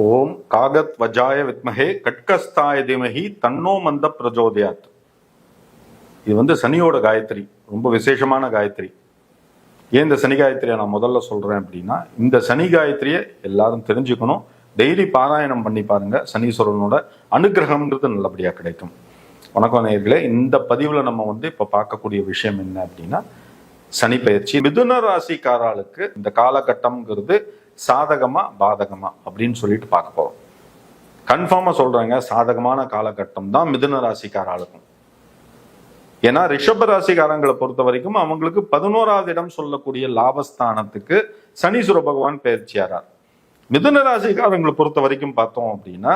ஓம் காகத் வஜாய வித்மஹே கட்கஸ்தாய திமஹி தன்னோ மந்த பிரஜோதயாத். இது சனியோட காயத்ரி, ரொம்ப விசேஷமான காயத்ரி. ஏன் இந்த சனி காயத்ரியை நான் முதல்ல சொல்றேன் அப்படின்னா, இந்த சனி காயத்ரியை எல்லாரும் தெரிஞ்சுக்கணும். டெய்லி பாராயணம் பண்ணி பாருங்க, சனீஸ்வரனோட அனுகிரகம்ன்றது நல்லபடியா கிடைக்கும். வணக்கம் நேயர்களே, இந்த பதிவுல நம்ம இப்ப பார்க்கக்கூடிய விஷயம் என்ன அப்படின்னா, சனி பயிற்சி. மிதுன ராசிக்காரர்களுக்கு இந்த காலகட்டம்ங்கிறது சாதகமா பாதகமா அப்படின்னு சொல்லிட்டு பார்க்க போறோம். கன்ஃபார்மா சொல்றாங்க, சாதகமான காலகட்டம் தான் மிதுன ராசிக்காரர்களுக்கும். ஏன்னா ரிஷப ராசிக்காரங்களை பொறுத்த வரைக்கும் அவங்களுக்கு 11வது இடம் சொல்லக்கூடிய லாபஸ்தானத்துக்கு சனீஸ்வர பகவான் பயிற்சியாரார். மிதுன ராசிக்காரங்களை பொறுத்த வரைக்கும் பார்த்தோம் அப்படின்னா,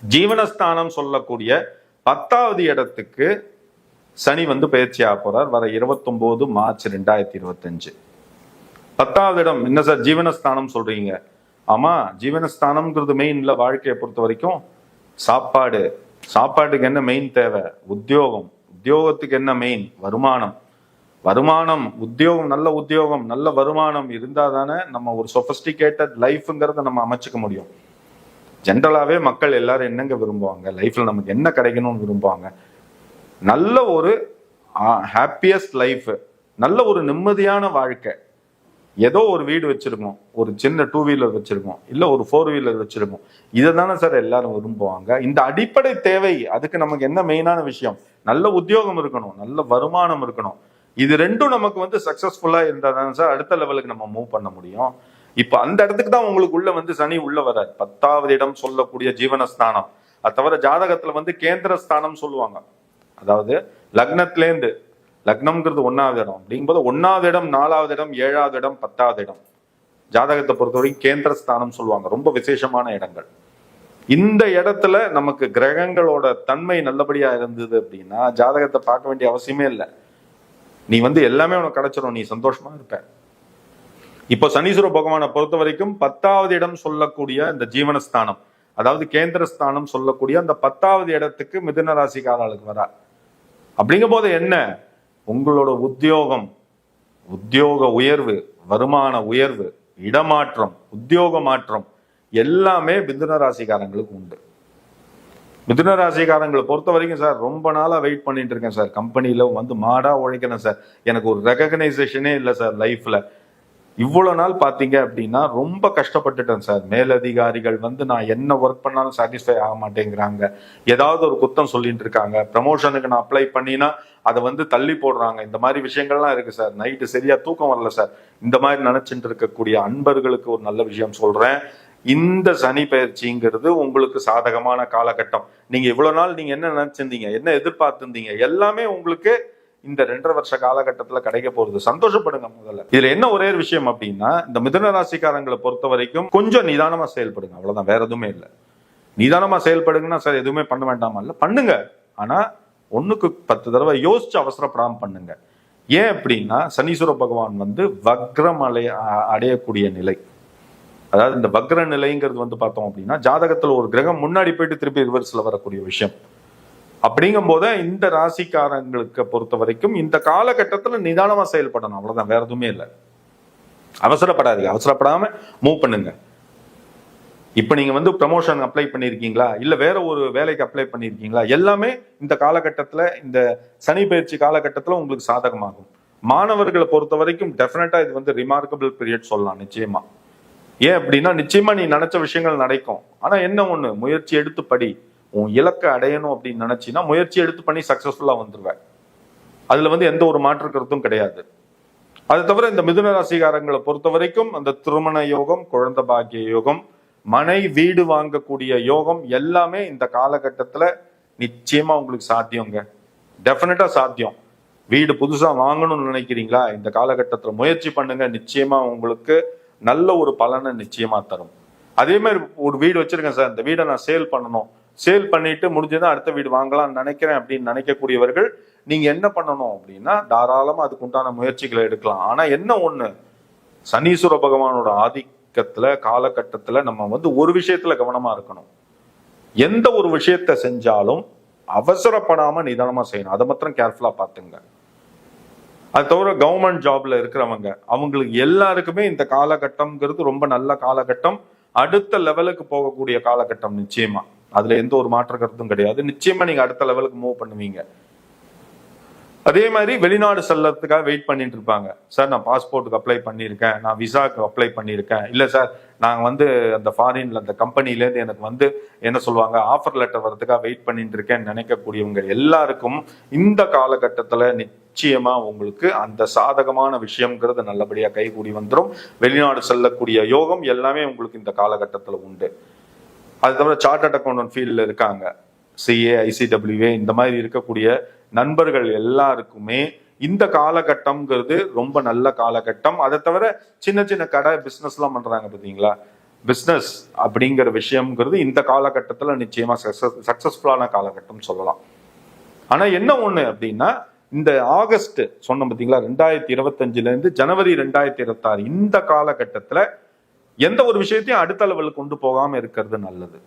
ஜீவனஸ்தானம் சொல்லக்கூடிய 10வது இடத்துக்கு சனி பயிற்சியாக போறார் வர 29 மார்ச் 2025. 10வது இடம் என்ன சார் ஜீவனஸ்தானம் சொல்றீங்க? ஆமா, ஜீவனஸ்தானம்ங்கிறது மெயின் இல்ல. வாழ்க்கையை பொறுத்த வரைக்கும் சாப்பாடு, சாப்பாட்டுக்கு என்ன மெயின் தேவை? உத்தியோகம், உத்தியோகத்துக்கு என்ன மெயின்? வருமானம், உத்தியோகம், நல்ல வருமானம் இருந்தா தானே நம்ம ஒரு சொபஸ்டிகேட்டட் லைஃப்ங்கிறத நம்ம அமைச்சுக்க முடியும். ஜென்ரலாவே மக்கள் எல்லாரும் என்னங்க விரும்புவாங்க? லைஃப்ல நமக்கு என்ன கிடைக்கணும்னு விரும்புவாங்க? நல்ல ஒரு ஹாப்பியஸ்ட் லைஃப், நல்ல ஒரு நிம்மதியான வாழ்க்கை. ஏதோ ஒரு வீடு வச்சிருக்கோம், ஒரு சின்ன 2 வீலர் வச்சிருக்கோம், இல்ல ஒரு 4 வீலர் வச்சிருக்கோம். இதை தானே சார் எல்லாரும் விரும்புவாங்க. இந்த அடிப்படை தேவை. அதுக்கு நமக்கு என்ன மெயினான விஷயம்? நல்ல உத்தியோகம் இருக்கணும், நல்ல வருமானம் இருக்கணும். இது ரெண்டும் நமக்கு சக்சஸ்ஃபுல்லா இருந்தா தானே சார் அடுத்த லெவலுக்கு நம்ம மூவ் பண்ண முடியும். இப்ப அந்த இடத்துக்கு தான் உங்களுக்கு உள்ள சனி உள்ள வராது. 10வது இடம் சொல்லக்கூடிய ஜீவனஸ்தானம். அது தவிர ஜாதகத்துல கேந்திரஸ்தானம் சொல்லுவாங்க. அதாவது லக்னத்திலேருந்து, லக்னம்ங்கிறது 1வது இடம் அப்படிங்கும்போது 1வது இடம், 4வது இடம், 7வது இடம், 10வது இடம் ஜாதகத்தை பொறுத்தவரைக்கும் கேந்திரஸ்தானம் சொல்லுவாங்க. ரொம்ப விசேஷமான இடங்கள். இந்த இடத்துல நமக்கு கிரகங்களோட தன்மை நல்லபடியா இருந்தது அப்படின்னா ஜாதகத்தை பார்க்க வேண்டிய அவசியமே இல்லை. நீ எல்லாமே உனக்கு கிடைச்சிடும், நீ சந்தோஷமா இருப்ப. இப்போ சனீஸ்வர பகவானை பொறுத்த வரைக்கும் 10வது இடம் சொல்லக்கூடிய இந்த ஜீவனஸ்தானம், அதாவது கேந்திரஸ்தானம் சொல்லக்கூடிய அந்த 10வது இடத்துக்கு மிதுன ராசிக்காரர்களுக்கு வரா. அப்படிங்கும் போது என்ன? உங்களோட உத்தியோக உயர்வு, வருமான உயர்வு, இடமாற்றம், உத்தியோக மாற்றம் எல்லாமே மிதுன ராசிக்காரங்களுக்கு உண்டு. மிதுன ராசிக்காரங்களை பொறுத்த வரைக்கும் சார் ரொம்ப நாளா வெயிட் பண்ணிட்டு இருக்கேன் சார், கம்பெனியில மாடா உழைக்கணும் சார், எனக்கு ஒரு ரெகக்னைசேஷனே இல்லை சார் லைஃப்ல. இவ்வளவு நாள் பாத்தீங்க அப்படின்னா ரொம்ப கஷ்டப்பட்டுட்டேன் சார். மேலதிகாரிகள் நான் என்ன ஒர்க் பண்ணாலும் சாட்டிஸ்ஃபை ஆக மாட்டேங்கிறாங்க, ஏதாவது ஒரு குத்தம் சொல்லிட்டு இருக்காங்க. ப்ரமோஷனுக்கு நான் அப்ளை பண்ணினா அதை தள்ளி போடுறாங்க. இந்த மாதிரி விஷயங்கள்லாம் இருக்கு சார். நைட்டு சரியா தூக்கம் வரல சார். இந்த மாதிரி நினைச்சிட்டு இருக்கக்கூடிய அன்பர்களுக்கு ஒரு நல்ல விஷயம் சொல்றேன். இந்த சனி பயிற்சிங்கிறது உங்களுக்கு சாதகமான காலகட்டம். நீங்க இவ்வளவு நாள் நீங்க என்ன நினைச்சிருந்தீங்க, என்ன எதிர்பார்த்திருந்தீங்க, எல்லாமே உங்களுக்கு இந்த 2.5 வருஷ காலகட்டத்துல கிடைக்க போறது. சந்தோஷப்படுங்க. முதல்ல இதுல என்ன ஒரே விஷயம் அப்படின்னா, இந்த மிதுன ராசிக்காரங்களை பொறுத்த வரைக்கும் கொஞ்சம் நிதானமா செயல்படுங்க, அவ்வளவுதான், வேற எதுவுமே இல்லை. நிதானமா செயல்படுங்கன்னா சார் எதுவுமே பண்ண வேண்டாமா? இல்ல, பண்ணுங்க. ஆனா 1க்கு 10 தடவை யோசிச்சு அவசரப்படாம பண்ணுங்க. ஏன் அப்படின்னா சனீஸ்வர பகவான் வக்ரம் அடையக்கூடிய நிலை. அதாவது இந்த வக்ர நிலைங்கிறது பார்த்தோம் அப்படின்னா ஜாதகத்துல ஒரு கிரகம் முன்னாடி போயிட்டு திருப்பி ரிவர்ஸ்ல வரக்கூடிய விஷயம். அப்படிங்கும் போது இந்த ராசிக்காரங்களுக்கு பொறுத்த வரைக்கும் இந்த காலகட்டத்துல நிதானமா செயல்படணும், அவ்வளவுதான், வேற எதுவுமே இல்லை. அவசரப்படாதீங்க, அவசரப்படாம மூவ் பண்ணுங்க. இப்ப நீங்க ப்ரமோஷன் அப்ளை பண்ணிருக்கீங்களா, இல்ல வேற ஒரு வேலைக்கு அப்ளை பண்ணிருக்கீங்களா, எல்லாமே இந்த காலகட்டத்துல, இந்த சனி பயிற்சி காலகட்டத்துல உங்களுக்கு சாதகமாகும். மாணவர்களை பொறுத்த வரைக்கும் டெஃபினட்டா இது ரிமார்க்கபிள் பீரியட் சொல்லலாம், நிச்சயமா. ஏன் அப்படின்னா நிச்சயமா நீ நினைச்ச விஷயங்கள் நடக்கும். ஆனா என்ன ஒண்ணு, முயற்சி எடுத்து படி. உன் இலக்கை அடையணும் அப்படின்னு நினைச்சின்னா முயற்சி எடுத்து பண்ணி சக்சஸ்ஃபுல்லா வந்துருவேன். அதுல எந்த ஒரு மாற்று கருத்தும் கிடையாது. அது தவிர இந்த மிதுன ராசிக்காரங்களை பொறுத்த வரைக்கும் அந்த திருமண யோகம், குழந்தை பாக்கிய யோகம், மனை வீடு வாங்கக்கூடிய யோகம் எல்லாமே இந்த காலகட்டத்துல நிச்சயமா உங்களுக்கு சாத்தியங்க. டெஃபினட்டா சாத்தியம். வீடு புதுசா வாங்கணும்னு நினைக்கிறீங்களா, இந்த காலகட்டத்துல முயற்சி பண்ணுங்க. நிச்சயமா உங்களுக்கு நல்ல ஒரு பலனை நிச்சயமா தரும். அதே மாதிரி ஒரு வீடு வச்சிருக்கேன் சார், இந்த வீடை நான் சேல் பண்ணணும், சேல் பண்ணிட்டு முடிஞ்சதான் அடுத்த வீடு வாங்கலாம்னு நினைக்கிறேன் அப்படின்னு நினைக்கக்கூடியவர்கள் நீங்க என்ன பண்ணணும் அப்படின்னா தாராளமா அதுக்கு உண்டான முயற்சிகளை எடுக்கலாம். ஆனா என்ன ஒண்ணு, சனீஸ்வர பகவானோட ஆதிக்கத்துல காலகட்டத்துல நம்ம ஒரு விஷயத்துல கவனமா இருக்கணும். எந்த ஒரு விஷயத்த செஞ்சாலும் அவசரப்படாம நிதானமா செய்யணும். அதை மாத்திரம் கேர்ஃபுல்லா பாத்துங்க. அது தவிர கவர்மெண்ட் ஜாப்ல இருக்கிறவங்க அவங்களுக்கு எல்லாருக்குமே இந்த காலகட்டம்ங்கிறது ரொம்ப நல்ல காலகட்டம். அடுத்த லெவலுக்கு போகக்கூடிய காலகட்டம் நிச்சயமா. அதுல எந்த ஒரு மாற்று கருத்தும் கிடையாது. நிச்சயமா நீங்க அடுத்த லெவலுக்கு மூவ் பண்ணுவீங்க. அதே மாதிரி வெளிநாடு செல்லறதுக்காக வெயிட் பண்ணிட்டு இருப்பாங்க. சார் நான் பாஸ்போர்ட்டுக்கு அப்ளை பண்ணியிருக்கேன், நான் விசாக்கு அப்ளை பண்ணியிருக்கேன், இல்லை சார் நாங்கள் வந்து அந்த ஃபாரின்ல அந்த கம்பெனிலேருந்து எனக்கு வந்து என்ன சொல்லுவாங்க ஆஃபர் லெட்டர் வரதுக்காக வெயிட் பண்ணிட்டு இருக்கேன்னு நினைக்கக்கூடியவங்க எல்லாருக்கும் இந்த காலகட்டத்தில் நிச்சயமா உங்களுக்கு அந்த சாதகமான விஷயம்ங்கிறது நல்லபடியாக கைகூடி வந்துடும். வெளிநாடு செல்லக்கூடிய யோகம் எல்லாமே உங்களுக்கு இந்த காலகட்டத்தில் உண்டு. அது தவிர சார்ட்டர்ட் அக்கௌண்டன்ட் ஃபீல்டில் இருக்காங்க, சிஏ, ஐசிடபிள்யூஏ இந்த மாதிரி இருக்கக்கூடிய நண்பர்கள் எல்லாருக்குமே இந்த காலகட்டம்ங்கிறது ரொம்ப நல்ல காலகட்டம். அதை தவிர சின்ன சின்ன கடை பிசினஸ் எல்லாம் பண்றாங்க பார்த்தீங்களா, பிசினஸ் அப்படிங்கிற விஷயம்ங்கிறது இந்த காலகட்டத்தில் நிச்சயமா சக்சஸ்ஃபுல்லான காலகட்டம் சொல்லலாம். ஆனா என்ன ஒண்ணு அப்படின்னா, இந்த ஆகஸ்ட் சொன்ன பார்த்தீங்களா 2025 இருந்து ஜனவரி 2026 இந்த காலகட்டத்தில் எந்த ஒரு விஷயத்தையும் அடுத்த லெவலுக்கு கொண்டு போகாம இருக்கிறது நல்லது.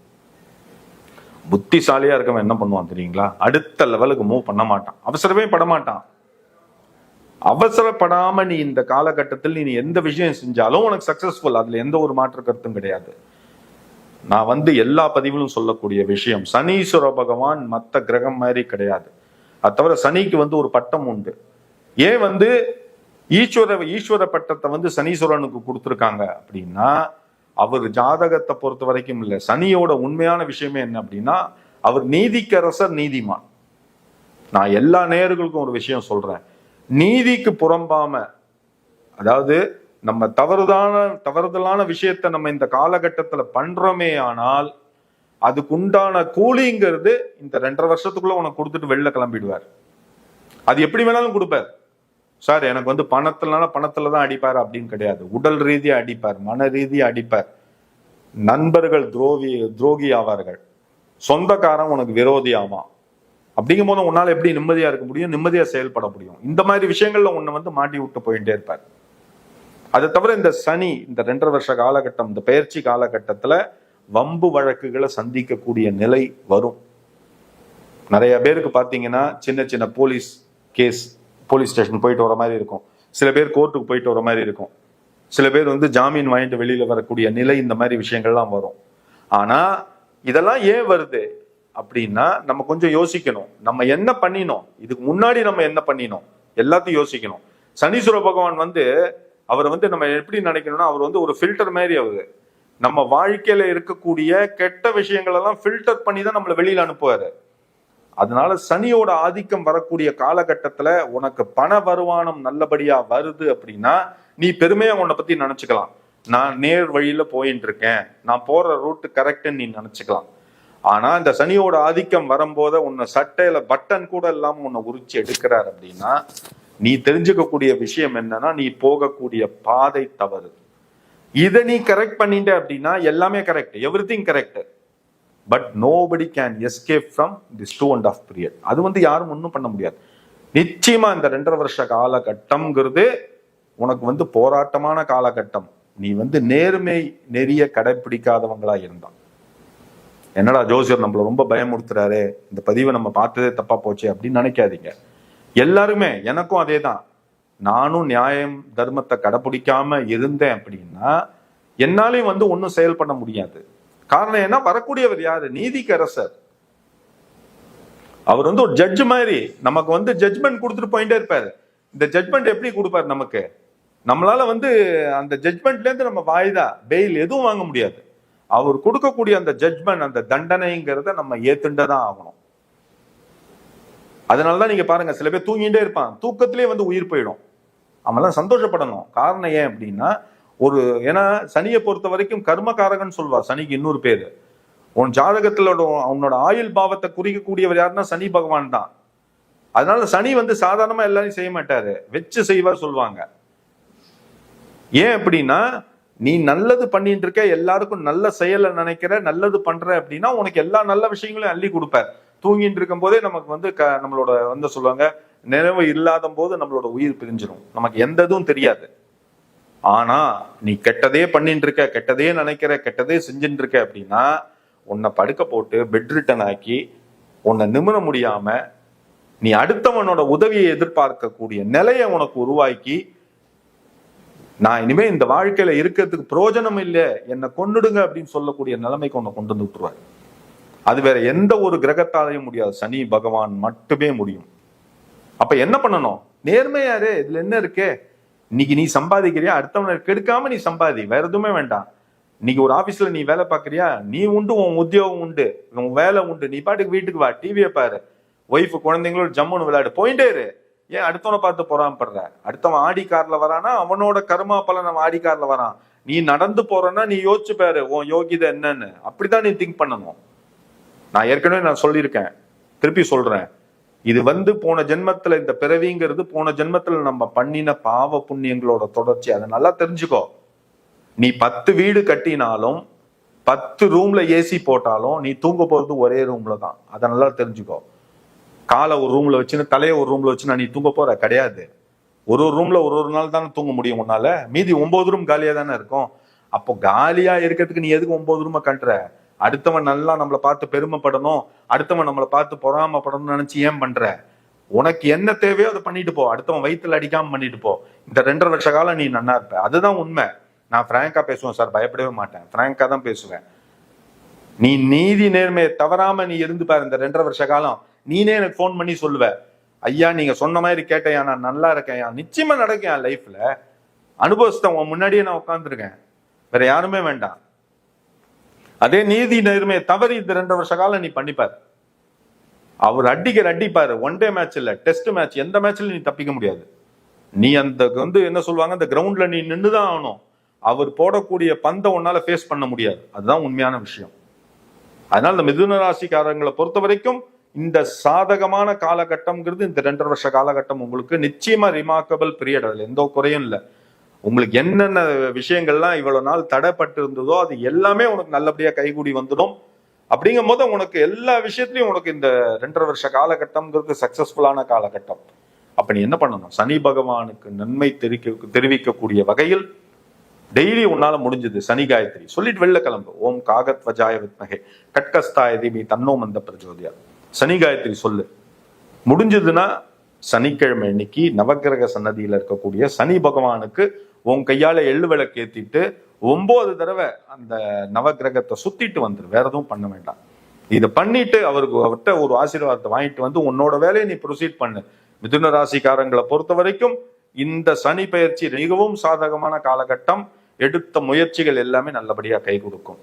புத்திசாலியா இருக்கவன் என்ன பண்ணுவான் தெரியுங்களா, அடுத்த லெவலுக்கு மூவ் பண்ண மாட்டான், அவசரமே படமாட்டான். அவசரப்படாம நீ இந்த காலகட்டத்தில் நீ எந்த விஷயம் செஞ்சாலும் உனக்கு சக்சஸ்ஃபுல், அதுல எந்த ஒரு மாற்று கருத்தும் கிடையாது. நான் வந்து எல்லா பதிவிலும் சொல்லக்கூடிய விஷயம், சனீஸ்வர பகவான் மற்ற கிரகம் மாதிரி கிடையாது. அது தவிர சனிக்கு வந்து ஒரு பட்டம் உண்டு. ஏன் வந்து ஈஸ்வர பட்டத்தை வந்து சனீஸ்வரனுக்கு கொடுத்துருக்காங்க அப்படின்னா, அவர் ஜாதகத்தை பொறுத்த வரைக்கும் இல்லை, சனியோட உண்மையான விஷயமே என்ன அப்படின்னா அவர் நீதிக்கரசர், நீதிமான். நான் எல்லா நேயர்களுக்கும் ஒரு விஷயம் சொல்றேன், நீதிக்கு புறம்பாம, அதாவது நம்ம தவறுதலான விஷயத்த நம்ம இந்த காலகட்டத்துல பண்றோமே ஆனால் அதுக்கு உண்டான கூலிங்கிறது இந்த 2.5 வருஷத்துக்குள்ள உனக்கு கொடுத்துட்டு வெளில கிளம்பிடுவார். அது எப்படி வேணாலும் கொடுப்பார். சார் எனக்கு வந்து பணத்துல தான் அடிப்பார் அப்படின்னு கிடையாது. உடல் ரீதியா அடிப்பார், மன ரீதியா அடிப்பார். நண்பர்கள் துரோகி ஆவார்கள், சொந்தக்காரன் உனக்கு விரோதி ஆவான். அப்படிங்கும் போது உன்னால எப்படி நிம்மதியா இருக்க முடியும், நிம்மதியா செயல்பட முடியும்? இந்த மாதிரி விஷயங்கள்ல உன்னை வந்து மாட்டி விட்டு போயிட்டே இருப்பார். அதை தவிர இந்த சனி இந்த 2.5 வருஷ காலகட்டம், இந்த பயிற்சி காலகட்டத்துல வம்பு வழக்குகளை சந்திக்கக்கூடிய நிலை வரும். நிறைய பேருக்கு பாத்தீங்கன்னா சின்ன சின்ன போலீஸ் ஸ்டேஷன் போயிட்டு வர மாதிரி இருக்கும், சில பேர் கோர்ட்டுக்கு போயிட்டு வர மாதிரி இருக்கும், சில பேர் வந்து ஜாமீன் வாங்கிட்டு வெளியில வரக்கூடிய நிலை, இந்த மாதிரி விஷயங்கள்லாம் வரும். ஆனா இதெல்லாம் ஏன் வருது அப்படின்னா நம்ம கொஞ்சம் யோசிக்கணும். நம்ம என்ன பண்ணினோம், இதுக்கு முன்னாடி நம்ம என்ன பண்ணினோம் எல்லாத்தையும் யோசிக்கணும். சனீஸ்வர பகவான் வந்து அவரை வந்து நம்ம எப்படி நினைக்கணும்னா, அவர் வந்து ஒரு ஃபில்டர் மாதிரி. அவரு நம்ம வாழ்க்கையில இருக்கக்கூடிய கெட்ட விஷயங்கள் எல்லாம் ஃபில்டர் பண்ணி தான் நம்மளை வெளியில அனுப்புவாரு. அதனால சனியோட ஆதிக்கம் வரக்கூடிய காலகட்டத்துல உனக்கு பண வருமானம் நல்லபடியா வருது அப்படின்னா நீ பெருமையா உன்னை பத்தி நினைச்சுக்கலாம். நான் நேர் வழியில போயிட்டு இருக்கேன், நான் போற ரூட் கரெக்ட்னு நீ நினைச்சுக்கலாம். ஆனா இந்த சனியோட ஆதிக்கம் வரும்போது உன்னை சட்டையில பட்டன் கூட இல்லாம உன்னை உரிச்சு எடுக்கிறார் அப்படின்னா நீ தெரிஞ்சுக்கக்கூடிய விஷயம் என்னன்னா, நீ போகக்கூடிய பாதை தவறு. இதை நீ கரெக்ட் பண்ணிட்ட அப்படின்னா எல்லாமே correct, everything correct. But nobody can escape from this 2.5 period. அது வந்து யாரும் ஒன்றும் பண்ண முடியாது. நிச்சயமா இந்த 2.5 வருஷ காலகட்டம்ங்கிறது உனக்கு வந்து போராட்டமான காலகட்டம். நீ வந்து நேர்மை நெறிய கடைபிடிக்காதவங்களா இருந்தான், என்னடா ஜோசியர் நம்மள ரொம்ப பயமுறுத்துறாரு, இந்த பதிவை நம்ம பார்த்ததே தப்பா போச்சு அப்படின்னு நினைக்காதீங்க. எல்லாருமே, எனக்கும் அதே தான். நானும் நியாயம் தர்மத்தை கடைபிடிக்காம இருந்தேன் அப்படின்னா என்னாலையும் வந்து ஒன்றும் செயல் பண்ண முடியாது. காரணம் என்ன, வரக்கூடியவர் யாரு, நீதிக்கரசர். அவர் வந்து ஒரு ஜட்ஜ் மாதிரி நமக்கு வந்து ஜட்ஜ்மெண்ட் கொடுத்துட்டு போயிட்டே இருப்பாரு. இந்த ஜட்ஜ்மெண்ட் எப்படி கொடுப்பாரு நமக்கு, நம்மளால வந்து அந்த ஜட்ஜ்மெண்ட்ல இருந்து நம்ம வாய்தா பெயில் எதுவும் வாங்க முடியாது. அவர் கொடுக்கக்கூடிய அந்த ஜட்ஜ்மெண்ட், அந்த தண்டனைங்கிறத நம்ம ஏத்துண்டதான் ஆகணும். அதனாலதான் நீங்க பாருங்க, சில பேர் தூங்கிட்டே இருப்பான், தூக்கத்திலே வந்து உயிர் போயிடும். அவெல்லாம் சந்தோஷப்படணும். காரணம் ஏன் அப்படின்னா, ஏன்னா சனியை பொறுத்த வரைக்கும் கர்மகாரகன் சொல்வா. சனிக்கு இன்னொரு பேரு, உன் ஜாதகத்துல உன்னோட ஆயுள் பாவத்தை குறிக்கக்கூடியவர் யாருன்னா சனி பகவான் தான். அதனால சனி வந்து சாதாரணமா எல்லாரையும் செய்ய மாட்டாரு, வச்சு செய்வார் சொல்லுவாங்க. ஏன் அப்படின்னா, நீ நல்லது பண்ணிட்டு இருக்க, எல்லாருக்கும் நல்ல செயலை நினைக்கிற, நல்லது பண்ற அப்படின்னா உனக்கு எல்லா நல்ல விஷயங்களையும் அள்ளி கொடுப்பார். தூங்கிட்டு இருக்கும் போதே நமக்கு வந்து நம்மளோட வந்து சொல்லுவாங்க, நினைவு இல்லாத போது நம்மளோட உயிர் பிரிஞ்சிடும், நமக்கு எந்த இதுவும் தெரியாது. ஆனா நீ கெட்டதே பண்ணிட்டு இருக்க, கெட்டதே நினைக்கிற, கெட்டதே செஞ்சுட்டு இருக்க அப்படின்னா உன்னை படுக்க போட்டு பெட் ரிட்டன் ஆக்கி உன்னை நிமிர முடியாம நீ அடுத்தவனோட உதவியை எதிர்பார்க்கக்கூடிய நிலையை உனக்கு உருவாக்கி நான் இனிமே இந்த வாழ்க்கையில இருக்கிறதுக்கு பிரயோஜனம் இல்லை, என்னை கொண்டுடுங்க அப்படின்னு சொல்லக்கூடிய நிலைமைக்கு உன்னை கொண்டு வந்து விட்டுருவாரு. அது வேற எந்த ஒரு கிரகத்தாலையும் முடியாது, சனி பகவான் மட்டுமே முடியும். அப்ப என்ன பண்ணணும்? நேர்மையாரு. இதுல என்ன இருக்கு? இன்னைக்கு நீ சம்பாதிக்கிறியா, அடுத்தவனை கெடுக்காம நீ சம்பாதி, வேற எதுவுமே வேண்டாம். இன்னைக்கு ஒரு ஆபீஸ்ல நீ வேலை பாக்குறியா, நீ உண்டு, உன் உத்தியோகம் உண்டு, உன் வேலை உண்டு, நீ பாட்டுக்கு வீட்டுக்கு வா, டிவியை பாரு, ஒய்ஃபு குழந்தைங்களோட ஜம்முன்னு விளையாடு, போயிட்டே இரு. ஏன் அடுத்தவனை பார்த்து பொறாமப்படுற? அடுத்தவன் ஆடி கார்ல வரானா அவனோட கர்மா பலன் அவன் ஆடி கார்ல வரான். நீ நடந்து போறன்னா நீ யோசிச்சு பாரு உன் யோகிதை என்னன்னு. அப்படிதான் நீ திங்க் பண்ணணும். நான் ஏற்கனவே சொல்லியிருக்கேன், திருப்பி சொல்றேன். இது போன ஜென்மத்துல, இந்த பிறவிங்கிறது போன ஜென்மத்துல நம்ம பண்ணின பாவ புண்ணியங்களோட தொடர்ச்சி. அதை நல்லா தெரிஞ்சுக்கோ. நீ 10 வீடு கட்டினாலும் 10 ரூம்ல ஏசி போட்டாலும் நீ தூங்க போறது ஒரே ரூம்ல தான். அதை நல்லா தெரிஞ்சுக்கோ. காலை ஒரு ரூம்ல வச்சுன்னு தலையை ஒரு ரூம்ல வச்சுன்னா நீ தூங்க போற கிடையாது. ஒரு ரூம்ல ஒரு நாள் தானே தூங்க முடியும் உன்னால. மீதி 9 ரூம் காலியா தானே இருக்கும். அப்போ காலியா இருக்கிறதுக்கு நீ எதுக்கு 9 ரூமை கட்டுற? அடுத்தவன் நல்லா நம்மளை பார்த்து பெருமைப்படணும், அடுத்தவன் நம்மளை பார்த்து பொறாமப்படணும்னு நினைச்சு ஏன் பண்ற? உனக்கு என்ன தேவையோ அதை பண்ணிட்டு போ. அடுத்தவன் வயிற்றுல அடிக்காம பண்ணிட்டு போ. இந்த 2.5 வருஷ காலம் நீ நன்னா இருப்ப. அதுதான் உண்மை. நான் பிராங்கா பேசுவேன் சார், பயப்படவே மாட்டேன், பிராங்கா தான் பேசுவேன். நீ நீதி நேர்மையை தவறாம நீ இருந்து பாரு. இந்த 2.5 வருஷ காலம் நீனே எனக்கு போன் பண்ணி சொல்லுவ, ஐயா நீங்க சொன்ன மாதிரி கேட்டையா, நான் நல்லா இருக்கேன், நிச்சயமா நடக்கும் என் லைஃப்ல. அனுபவத்தை உன் முன்னாடியே நான் உட்காந்துருக்கேன், வேற யாருமே வேண்டாம். அதே நீதி நேர்மையை தவறி இந்த 2 வருஷ காலம் நீ பண்ணிப்பாரு. அவர் அடிப்பாரு. ஒன் டே மேட்ச் இல்ல, டெஸ்ட் மேட்ச், எந்த மேட்ச்ல நீ தப்பிக்க முடியாது. நீ அந்த என்ன சொல்லுவாங்க, அந்த கிரவுண்ட்ல நீ நின்றுதான் ஆகணும். அவர் போடக்கூடிய பந்தை உன்னால ஃபேஸ் பண்ண முடியாது. அதுதான் உண்மையான விஷயம். அதனால இந்த மிதுன ராசிக்காரங்களை பொறுத்த வரைக்கும் இந்த சாதகமான காலகட்டம்ங்கிறது இந்த 2.5 வருஷ காலகட்டம் உங்களுக்கு நிச்சயமா ரிமார்க்கபிள் பீரியட். அதுல எந்த குறையும் இல்லை. உங்களுக்கு என்னென்ன விஷயங்கள்லாம் இவ்வளவு நாள் தடைப்பட்டு இருந்ததோ அது எல்லாமே உனக்கு நல்லபடியா கைகூடி வந்துடும். அப்படிங்கும் போது உனக்கு எல்லா விஷயத்திலையும் உனக்கு இந்த 2.5 வருஷ காலகட்டம்ங்கிறது சக்சஸ்ஃபுல்லான காலகட்டம். அப்ப நீ என்ன பண்ணணும்? சனி பகவானுக்கு நன்மை தெரிவிக்கக்கூடிய வகையில் டெய்லி உன்னால முடிஞ்சது சனி காயத்ரி சொல்லிட்டு வெளில கிளம்பு. ஓம் காகத் வஜாய வித்மகே கட்கஸ்தாய தீமஹி தன்னோ மந்த பிரச்சோதயாத். சனி காயத்ரி சொல்லு. முடிஞ்சதுன்னா சனிக்கிழமை இன்னைக்கு நவக்கிரக சன்னதியில இருக்கக்கூடிய சனி பகவானுக்கு உன் கையால எள்ளு விளக்கு ஏத்திட்டு 9 தடவை அந்த நவக்கிரகத்தை சுத்திட்டு வந்துரு. வேற எதுவும் பண்ண வேண்டாம். இதை பண்ணிட்டு அவர்கிட்ட ஒரு ஆசீர்வாதத்தை வாங்கிட்டு வந்து உன்னோட வேலையை நீ ப்ரொசீட் பண்ணு. மிதுன ராசிக்காரங்களை பொறுத்த வரைக்கும் இந்த சனி பயிற்சி மிகவும் சாதகமான காலகட்டம். எடுத்த முயற்சிகள் எல்லாமே நல்லபடியா கை கொடுக்கும்.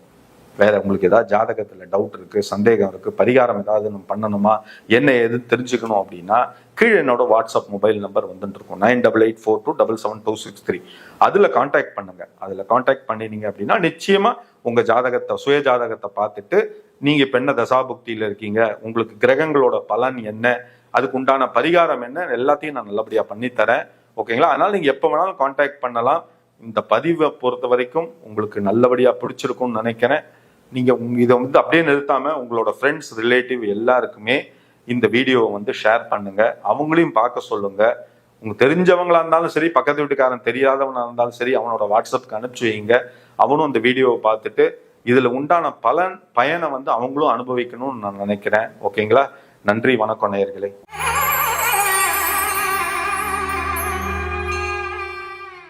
வேற உங்களுக்கு ஏதாவது ஜாதகத்துல டவுட் இருக்கு, சந்தேகம் இருக்கு, பரிகாரம் ஏதாவது நம்ம பண்ணணுமா, என்ன எது தெரிஞ்சுக்கணும் அப்படின்னா கீழே என்னோட வாட்ஸ்அப் மொபைல் நம்பர் வந்துட்டு இருக்கும் 9884277263. அதுல கான்டாக்ட் பண்ணுங்க. அதுல கான்டாக்ட் பண்ணினீங்க அப்படின்னா நிச்சயமா உங்க ஜாதகத்தை, சுய ஜாதகத்தை பார்த்துட்டு நீங்க இப்ப என்ன தசாபுக்தியில இருக்கீங்க, உங்களுக்கு கிரகங்களோட பலன் என்ன, அதுக்கு உண்டான பரிகாரம் என்ன, எல்லாத்தையும் நான் நல்லபடியா பண்ணித்தரேன். ஓகேங்களா? அதனால நீங்க எப்ப வேணாலும் கான்டாக்ட் பண்ணலாம். இந்த பதிவை பொறுத்த வரைக்கும் உங்களுக்கு நல்லபடியா பிடிச்சிருக்கும்னு நினைக்கிறேன். நீங்க இதை அப்படியே நிறுத்தாம உங்களோட ஃப்ரெண்ட்ஸ், ரிலேட்டிவ் எல்லாருக்குமே இந்த வீடியோவை ஷேர் பண்ணுங்க. அவங்களையும் பார்க்க சொல்லுங்க. உங்களுக்கு தெரிஞ்சவங்களா இருந்தாலும் சரி, பக்கத்து வீட்டுக்காரன் தெரியாதவனா இருந்தாலும் சரி, அவனோட வாட்ஸ்அப்புக்கு அனுப்பிச்சு வைங்க. அவனும் இந்த வீடியோவை பார்த்துட்டு இதுல உண்டான பயனை அவங்களும் அனுபவிக்கணும்னு நான் நினைக்கிறேன். ஓகேங்களா? நன்றி, வணக்கம் நேயர்களே.